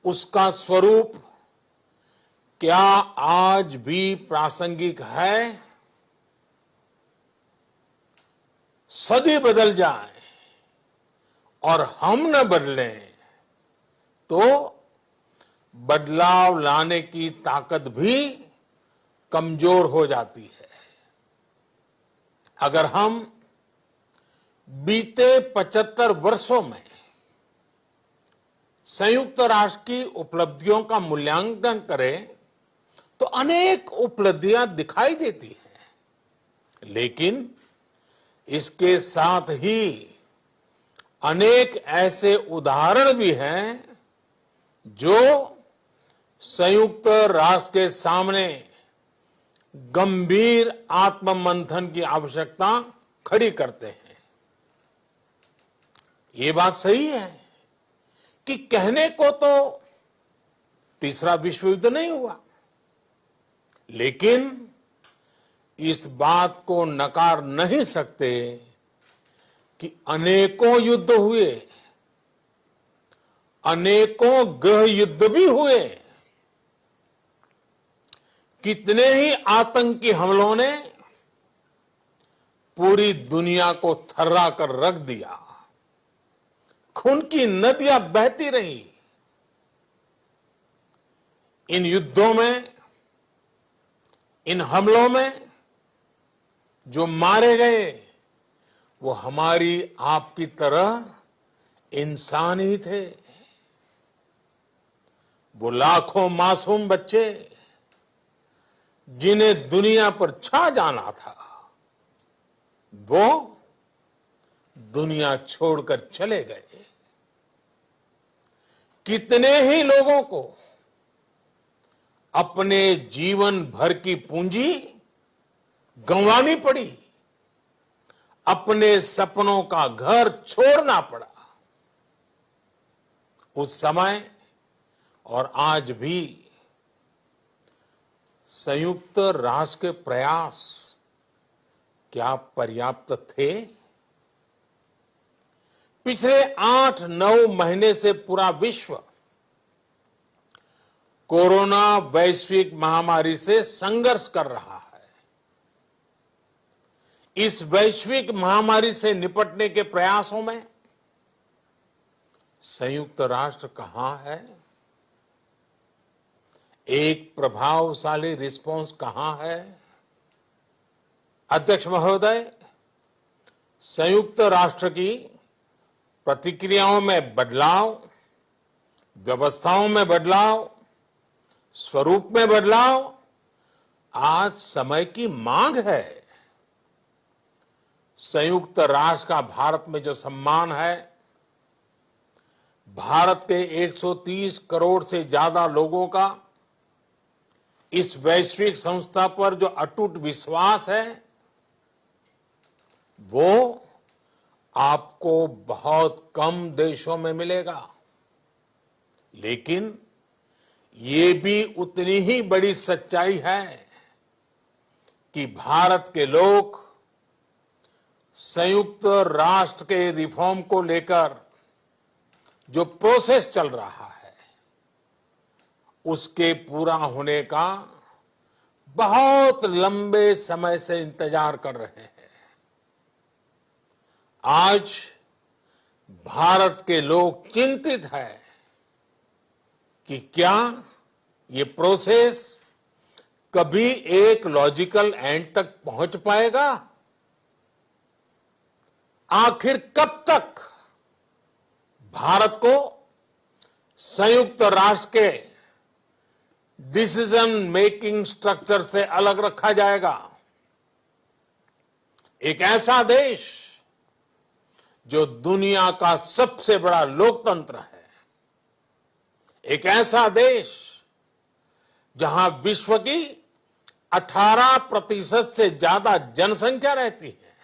उसका स्वरूप क्या आज भी प्रासंगिक है? सदी बदल जाए और हम न बदलें तो बदलाव लाने की ताकत भी कमजोर हो जाती है। अगर हम बीते 75 वर्षों में संयुक्त राष्ट्र की उपलब्धियों का मूल्यांकन करें तो अनेक उपलब्धियां दिखाई देती हैं, लेकिन इसके साथ ही अनेक ऐसे उदाहरण भी हैं जो संयुक्त राष्ट्र के सामने गंभीर आत्ममंथन की आवश्यकता खड़ी करते हैं। ये बात सही है कि कहने को तो तीसरा विश्व युद्ध नहीं हुआ, लेकिन इस बात को नकार नहीं सकते कि अनेकों युद्ध हुए, अनेकों गृह युद्ध भी हुए। कितने ही आतंकी हमलों ने पूरी दुनिया को थर्रा कर रख दिया, खून की नदियां बहती रही। इन युद्धों में, इन हमलों में जो मारे गए वो हमारी आपकी तरह इंसान ही थे। वो लाखों मासूम बच्चे जिन्हें दुनिया पर छा जाना था, वो दुनिया छोड़कर चले गए। कितने ही लोगों को अपने जीवन भर की पूंजी गंवानी पड़ी, अपने सपनों का घर छोड़ना पड़ा। उस समय और आज भी संयुक्त राष्ट्र के प्रयास क्या पर्याप्त थे? पिछले 8-9 महीने से पूरा विश्व कोरोना वैश्विक महामारी से संघर्ष कर रहा है। इस वैश्विक महामारी से निपटने के प्रयासों में संयुक्त राष्ट्र कहां है? एक प्रभावशाली रिस्पांस कहां है? अध्यक्ष महोदय, संयुक्त राष्ट्र की प्रतिक्रियाओं में बदलाव, व्यवस्थाओं में बदलाव, स्वरूप में बदलाव आज समय की मांग है। संयुक्त राष्ट्र का भारत में जो सम्मान है, भारत के 130 करोड़ से ज्यादा लोगों का इस वैश्विक संस्था पर जो अटूट विश्वास है, वो आपको बहुत कम देशों में मिलेगा। लेकिन ये भी उतनी ही बड़ी सच्चाई है कि भारत के लोग संयुक्त राष्ट्र के रिफॉर्म को लेकर जो प्रोसेस चल रहा है, उसके पूरा होने का बहुत लंबे समय से इंतजार कर रहे हैं। आज भारत के लोग चिंतित हैं कि क्या ये प्रोसेस कभी एक लॉजिकल एंड तक पहुंच पाएगा? आखिर कब तक भारत को संयुक्त राष्ट्र के डिसीजन मेकिंग स्ट्रक्चर से अलग रखा जाएगा? एक ऐसा देश जो दुनिया का सबसे बड़ा लोकतंत्र है, एक ऐसा देश जहां विश्व की 18% से ज्यादा जनसंख्या रहती है,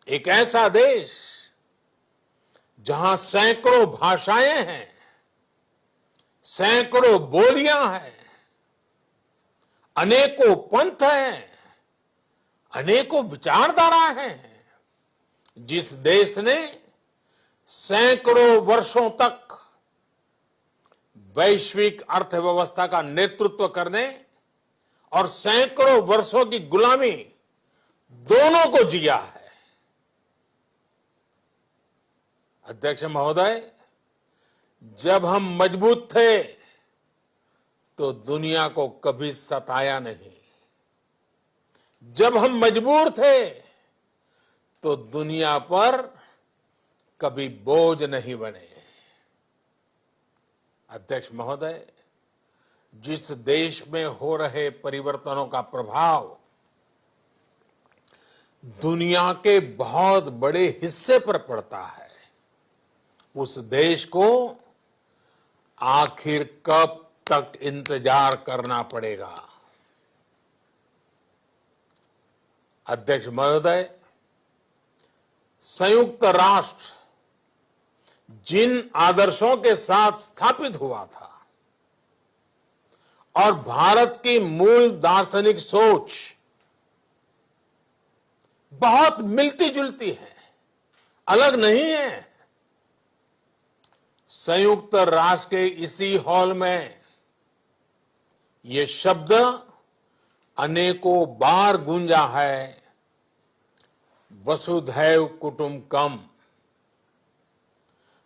एक ऐसा देश जहां सैकड़ों भाषाएं हैं, सैकड़ों बोलियां हैं, अनेकों पंथ हैं, अनेकों विचारधारा हैं, जिस देश ने सैकड़ों वर्षों तक वैश्विक अर्थव्यवस्था का नेतृत्व करने और सैकड़ों वर्षों की गुलामी दोनों को जिया है। अध्यक्ष महोदय, जब हम मजबूत थे तो दुनिया को कभी सताया नहीं। जब हम मजबूर थे तो दुनिया पर कभी बोझ नहीं बने। अध्यक्ष महोदय, जिस देश में हो रहे परिवर्तनों का प्रभाव दुनिया के बहुत बड़े हिस्से पर पड़ता है, उस देश को आखिर कब तक इंतजार करना पड़ेगा। अध्यक्ष महोदय, संयुक्त राष्ट्र जिन आदर्शों के साथ स्थापित हुआ था और भारत की मूल दार्शनिक सोच बहुत मिलती जुलती है, अलग नहीं है। संयुक्त राष्ट्र के इसी हॉल में ये शब्द अनेकों बार गूंजा है, वसुधैव कुटुंबकम।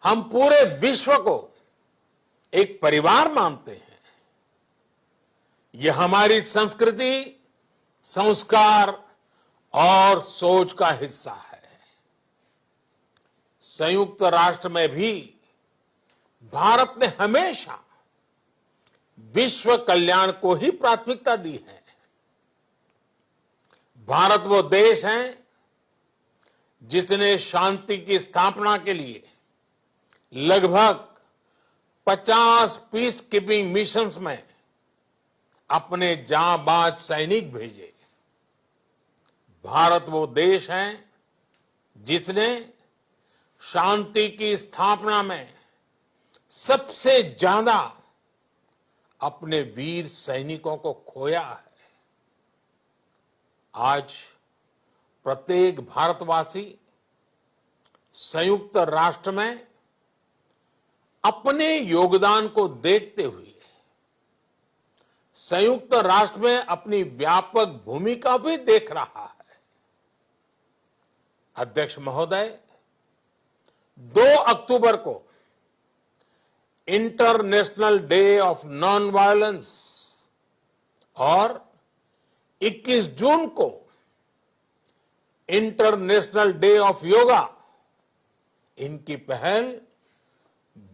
हम पूरे विश्व को एक परिवार मानते हैं। यह हमारी संस्कृति, संस्कार और सोच का हिस्सा है। संयुक्त राष्ट्र में भी भारत ने हमेशा विश्व कल्याण को ही प्राथमिकता दी है। भारत वो देश है जिसने शांति की स्थापना के लिए लगभग 50 पीस कीपिंग मिशंस में अपने जांबाज सैनिक भेजे। भारत वो देश है जिसने शांति की स्थापना में सबसे ज्यादा अपने वीर सैनिकों को खोया है। आज प्रत्येक भारतवासी संयुक्त राष्ट्र में अपने योगदान को देखते हुए संयुक्त राष्ट्र में अपनी व्यापक भूमिका भी देख रहा है। अध्यक्ष महोदय, 2 अक्टूबर को international day of non violence और 21 जून को इंटरनेशनल डे ऑफ योगा, इनकी पहल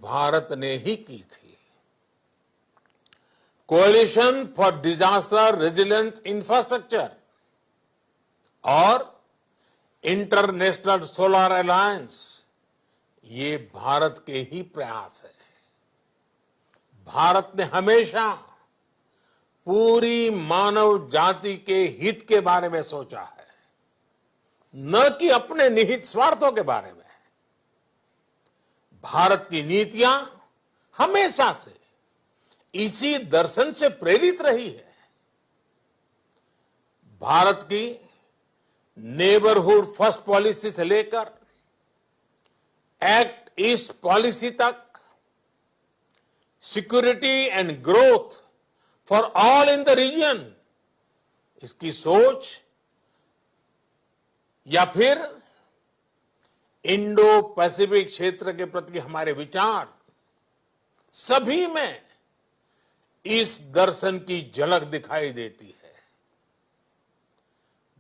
भारत ने ही की थी। Coalition for disaster resilient infrastructure और इंटरनेशनल सोलर अलायंस, ये भारत के ही प्रयास है। भारत ने हमेशा पूरी मानव जाति के हित के बारे में सोचा है, न कि अपने निहित स्वार्थों के बारे में। भारत की नीतियां हमेशा से इसी दर्शन से प्रेरित रही है। भारत की नेबरहुड फर्स्ट पॉलिसी से लेकर एक्ट ईस्ट पॉलिसी तक, security and growth for all in the region, इसकी सोच, या फिर इंडो पैसिफिक क्षेत्र के प्रति हमारे विचार, सभी में इस दर्शन की झलक दिखाई देती है।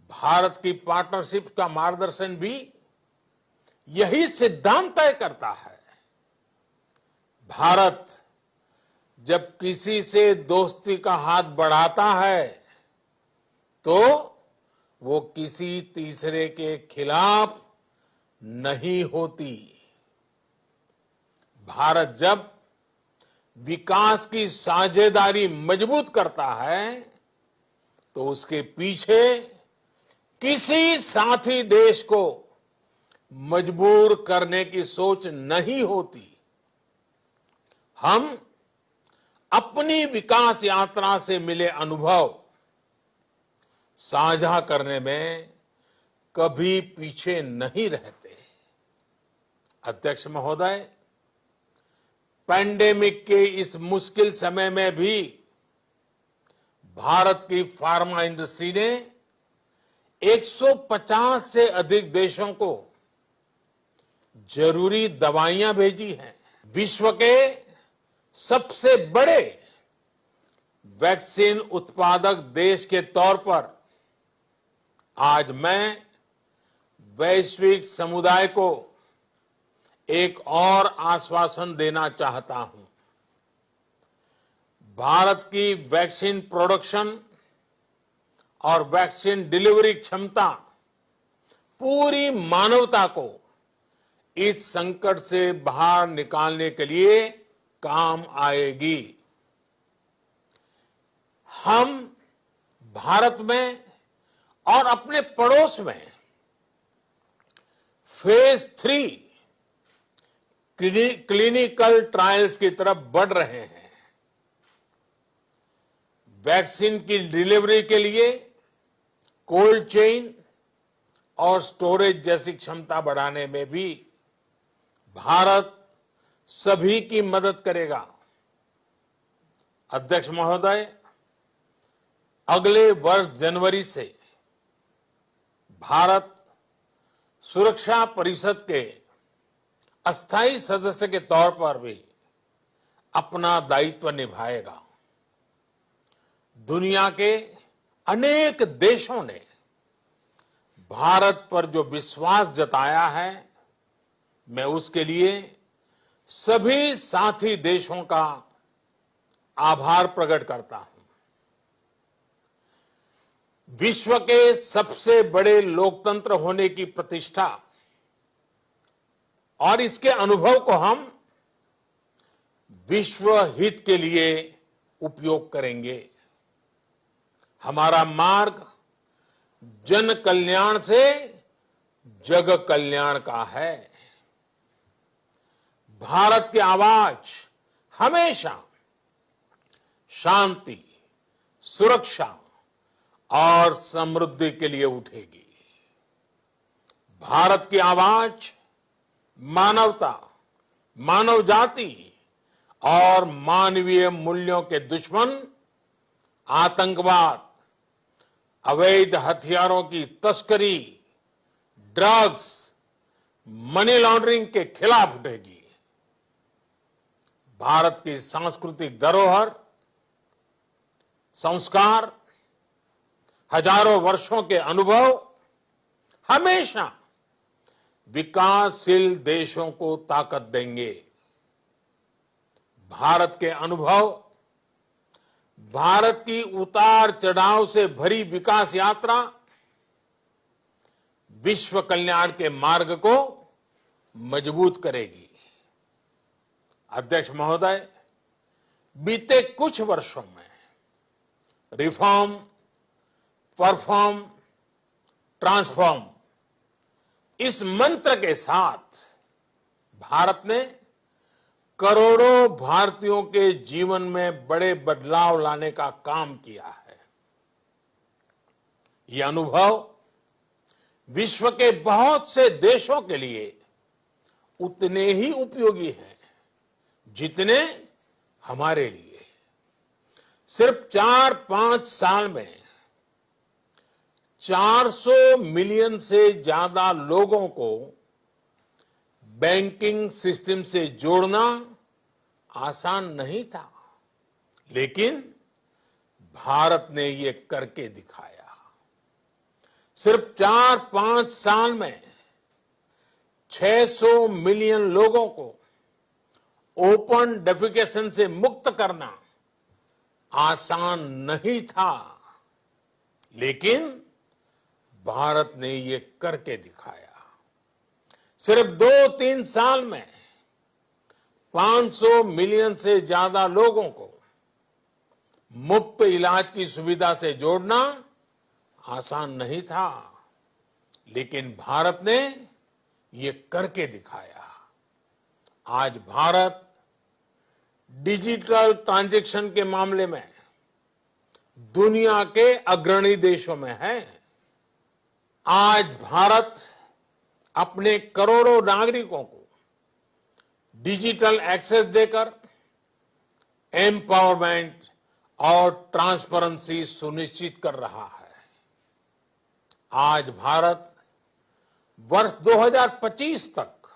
भारत की पार्टनरशिप का मार्गदर्शन भी यही सिद्धांत तय करता है। भारत जब किसी से दोस्ती का हाथ बढ़ाता है तो वो किसी तीसरे के खिलाफ नहीं होती। भारत जब विकास की साझेदारी मजबूत करता है तो उसके पीछे किसी साथी देश को मजबूर करने की सोच नहीं होती। हम अपनी विकास यात्रा से मिले अनुभव साझा करने में कभी पीछे नहीं रहते। अध्यक्ष महोदय, पैंडेमिक के इस मुश्किल समय में भी भारत की फार्मा इंडस्ट्री ने 150 से अधिक देशों को जरूरी दवाइयां भेजी हैं। विश्व के सबसे बड़े वैक्सीन उत्पादक देश के तौर पर आज मैं वैश्विक समुदाय को एक और आश्वासन देना चाहता हूं। भारत की वैक्सीन प्रोडक्शन और वैक्सीन डिलीवरी क्षमता पूरी मानवता को इस संकट से बाहर निकालने के लिए काम आएगी। हम भारत में और अपने पड़ोस में फेज 3 क्लिनिकल ट्रायल्स की तरफ बढ़ रहे हैं। वैक्सीन की डिलीवरी के लिए कोल्ड चेन और स्टोरेज जैसी क्षमता बढ़ाने में भी भारत सभी की मदद करेगा। अध्यक्ष महोदय, अगले वर्ष जनवरी से भारत सुरक्षा परिषद के अस्थायी सदस्य के तौर पर भी अपना दायित्व निभाएगा। दुनिया के अनेक देशों ने भारत पर जो विश्वास जताया है, मैं उसके लिए सभी साथी देशों का आभार प्रकट करता हूं। विश्व के सबसे बड़े लोकतंत्र होने की प्रतिष्ठा और इसके अनुभव को हम विश्व हित के लिए उपयोग करेंगे। हमारा मार्ग जन कल्याण से जग कल्याण का है। भारत की आवाज हमेशा शांति, सुरक्षा और समृद्धि के लिए उठेगी। भारत की आवाज मानवता, मानव जाति और मानवीय मूल्यों के दुश्मन आतंकवाद, अवैध हथियारों की तस्करी, ड्रग्स, मनी लॉन्ड्रिंग के खिलाफ उठेगी। भारत की सांस्कृतिक धरोहर, संस्कार, हजारों वर्षों के अनुभव हमेशा विकासशील देशों को ताकत देंगे। भारत के अनुभव, भारत की उतार चढ़ाव से भरी विकास यात्रा विश्व कल्याण के मार्ग को मजबूत करेगी। अध्यक्ष महोदय, बीते कुछ वर्षों में रिफॉर्म, परफॉर्म, ट्रांसफॉर्म इस मंत्र के साथ भारत ने करोड़ों भारतीयों के जीवन में बड़े बदलाव लाने का काम किया है। यह अनुभव विश्व के बहुत से देशों के लिए उतने ही उपयोगी हैं जितने हमारे लिए। सिर्फ 4-5 साल में 400 मिलियन से ज्यादा लोगों को बैंकिंग सिस्टम से जोड़ना आसान नहीं था, लेकिन भारत ने ये करके दिखाया। सिर्फ 4-5 साल में 600 मिलियन लोगों को ओपन डेफिकेशन से मुक्त करना आसान नहीं था, लेकिन भारत ने ये करके दिखाया। सिर्फ 2-3 साल में 500 मिलियन से ज्यादा लोगों को मुफ्त इलाज की सुविधा से जोड़ना आसान नहीं था, लेकिन भारत ने ये करके दिखाया। आज भारत डिजिटल ट्रांजैक्शन के मामले में दुनिया के अग्रणी देशों में है। आज भारत अपने करोड़ों नागरिकों को डिजिटल एक्सेस देकर एम्पावरमेंट और ट्रांसपेरेंसी सुनिश्चित कर रहा है। आज भारत वर्ष 2025 तक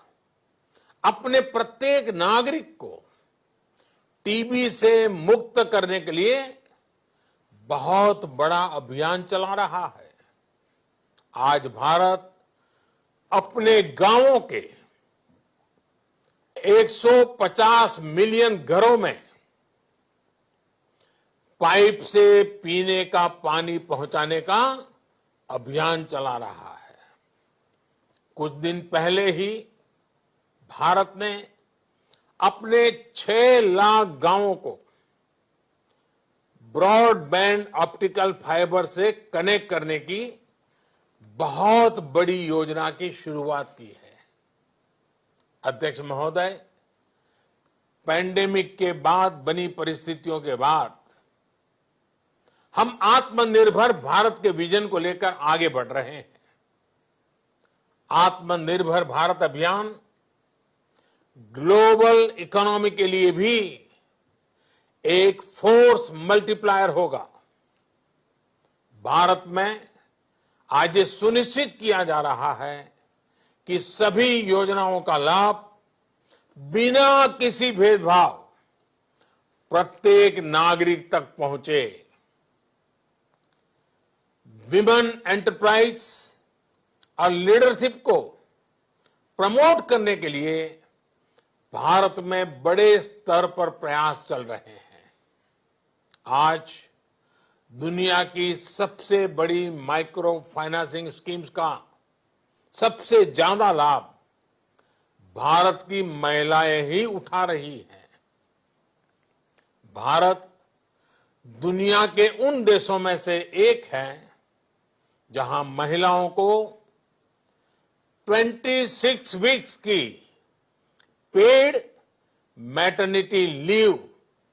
अपने प्रत्येक नागरिक को टीबी से मुक्त करने के लिए बहुत बड़ा अभियान चला रहा है। आज भारत अपने गांवों के 150 मिलियन घरों में पाइप से पीने का पानी पहुंचाने का अभियान चला रहा है। कुछ दिन पहले ही भारत ने अपने 6 लाख गांवों को ब्रॉडबैंड ऑप्टिकल फाइबर से कनेक्ट करने की बहुत बड़ी योजना की शुरुआत की है। अध्यक्ष महोदय, पैंडेमिक के बाद बनी परिस्थितियों के बाद हम आत्मनिर्भर भारत के विजन को लेकर आगे बढ़ रहे हैं। आत्मनिर्भर भारत अभियान ग्लोबल इकोनॉमी के लिए भी एक फोर्स मल्टीप्लायर होगा। भारत में आज ये सुनिश्चित किया जा रहा है कि सभी योजनाओं का लाभ बिना किसी भेदभाव प्रत्येक नागरिक तक पहुंचे। विमेन एंटरप्राइज और लीडरशिप को प्रमोट करने के लिए भारत में बड़े स्तर पर प्रयास चल रहे हैं। आज दुनिया की सबसे बड़ी माइक्रो फाइनेंसिंग स्कीम्स का सबसे ज्यादा लाभ भारत की महिलाएं ही उठा रही हैं। भारत दुनिया के उन देशों में से एक है जहां महिलाओं को 26 वीक्स की पेड मैटरनिटी लीव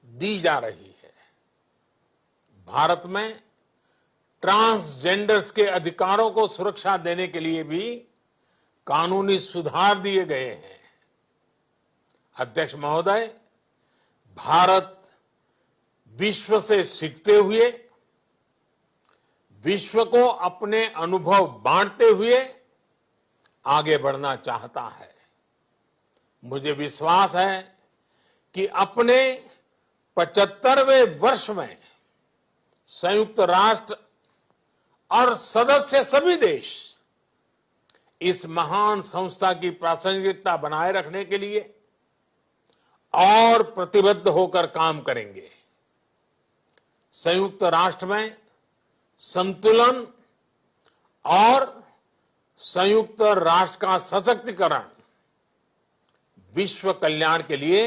दी जा रही है। भारत में ट्रांसजेंडर्स के अधिकारों को सुरक्षा देने के लिए भी कानूनी सुधार दिए गए हैं। अध्यक्ष महोदय, भारत विश्व से सीखते हुए, विश्व को अपने अनुभव बांटते हुए आगे बढ़ना चाहता है। मुझे विश्वास है कि अपने 75वें वर्ष में संयुक्त राष्ट्र और सदस्य सभी देश इस महान संस्था की प्रासंगिकता बनाए रखने के लिए और प्रतिबद्ध होकर काम करेंगे। संयुक्त राष्ट्र में संतुलन और संयुक्त राष्ट्र का सशक्तिकरण विश्व कल्याण के लिए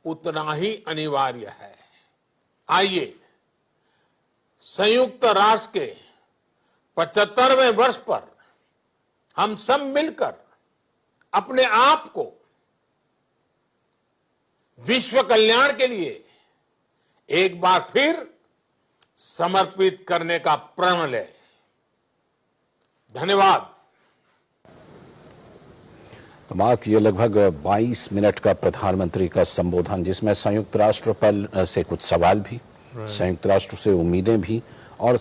उतना ही अनिवार्य है। आइए संयुक्त राष्ट्र के 75वें वर्ष पर हम सब मिलकर अपने आप को विश्व कल्याण के लिए एक बार फिर समर्पित करने का प्रण लें। धन्यवाद। तो मार्क, ये लगभग 22 मिनट का प्रधानमंत्री का संबोधन, जिसमें संयुक्त राष्ट्र पर से कुछ सवाल भी, संयुक्त राष्ट्र से उम्मीदें भी और